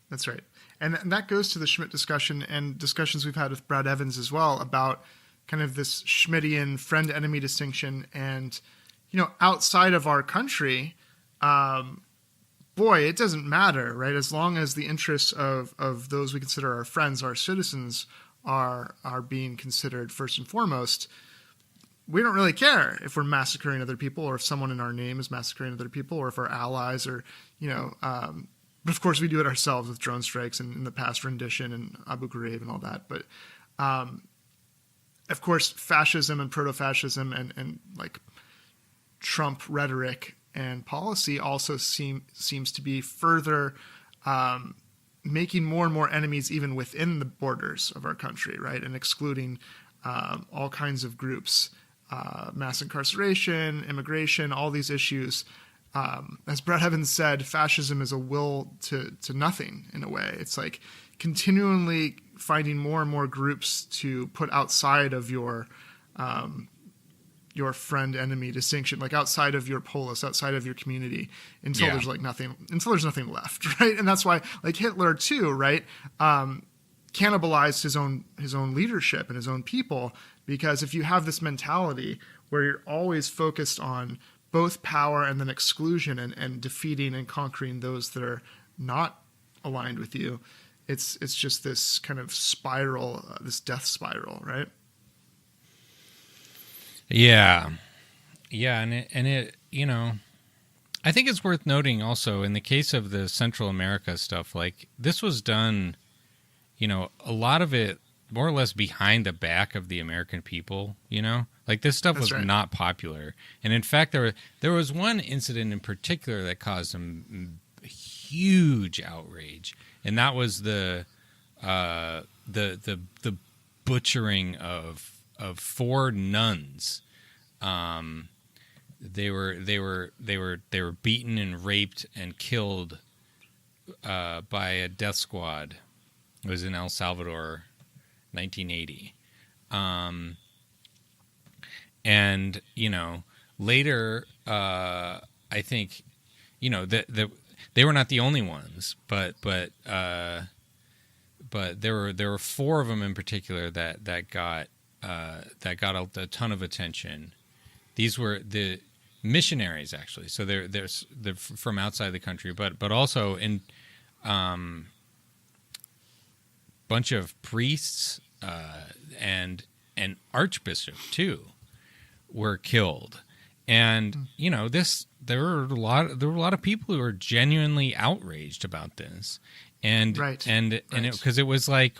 That's right. And that goes to the Schmidt discussion and discussions we've had with Brad Evans as well about kind of this Schmittian friend-enemy distinction. And, outside of our country, boy, it doesn't matter, right? As long as the interests of those we consider our friends, our citizens, are being considered first and foremost, we don't really care if we're massacring other people or if someone in our name is massacring other people or if our allies are, but of course we do it ourselves with drone strikes and in the past rendition and Abu Ghraib and all that. But of course, fascism and proto-fascism and like Trump rhetoric and policy also seems to be further making more and more enemies even within the borders of our country, right? And excluding all kinds of groups, mass incarceration, immigration, all these issues. As Brad Evans said, fascism is a will to nothing in a way. It's like continually finding more and more groups to put outside of your friend-enemy distinction, like outside of your polis, outside of your community, until there's nothing left, right? And that's why, like Hitler too, right, cannibalized his own leadership and his own people, because if you have this mentality where you're always focused on both power and then exclusion and defeating and conquering those that are not aligned with you, it's just this kind of spiral, this death spiral, right? Yeah, and it I think it's worth noting also in the case of the Central America stuff, like this was done, a lot of it more or less behind the back of the American people, like this stuff was not popular. And in fact, there was one incident in particular that caused some huge outrage, and that was the butchering of 4 nuns. They were beaten and raped and killed by a death squad. It was in El Salvador, 1980. And later, I think, they were not the only ones, but there were 4 of them in particular that got a ton of attention. These were the missionaries, actually. So they're from outside the country, but also in bunch of priests and an archbishop too were killed. And there were a lot of people who were genuinely outraged about this, and because it was like,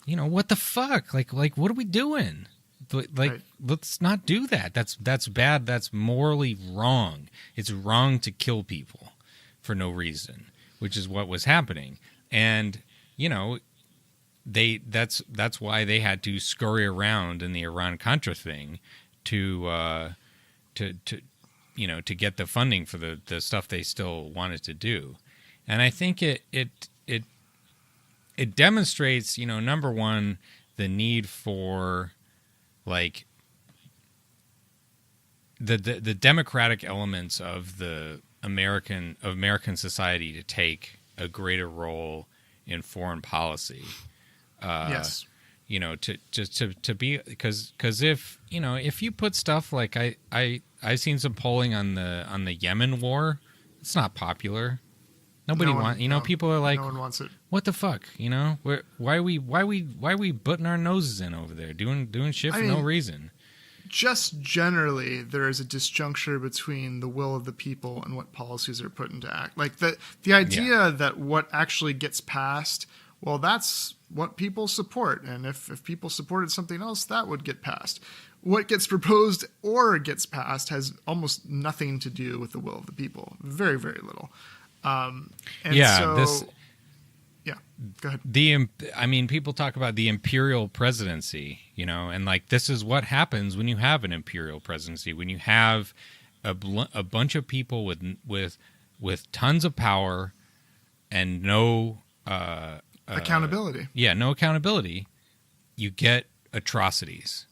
what the fuck, like what are we doing? Let's not do that. That's bad. That's morally wrong. It's wrong to kill people for no reason, which is what was happening. And that's why they had to scurry around in the Iran-Contra thing to get the funding for the stuff they still wanted to do. And I think it demonstrates, number one, the need for like the democratic elements of the American society to take a greater role in foreign policy. Yes. To be, because if you put stuff like I've seen some polling on the Yemen war, it's not popular. Nobody wants, people are like, no one wants it. What the fuck, why are we butting our noses in over there doing shit for no reason? Just generally, there is a disjuncture between the will of the people and what policies are put into act. Like the idea that what actually gets passed, well, that's what people support. And if people supported something else, that would get passed. What gets proposed or gets passed has almost nothing to do with the will of the people. Very, very little. Go ahead. People talk about the imperial presidency, and like this is what happens when you have an imperial presidency, when you have a bunch of people with tons of power and no accountability. No accountability. You get atrocities,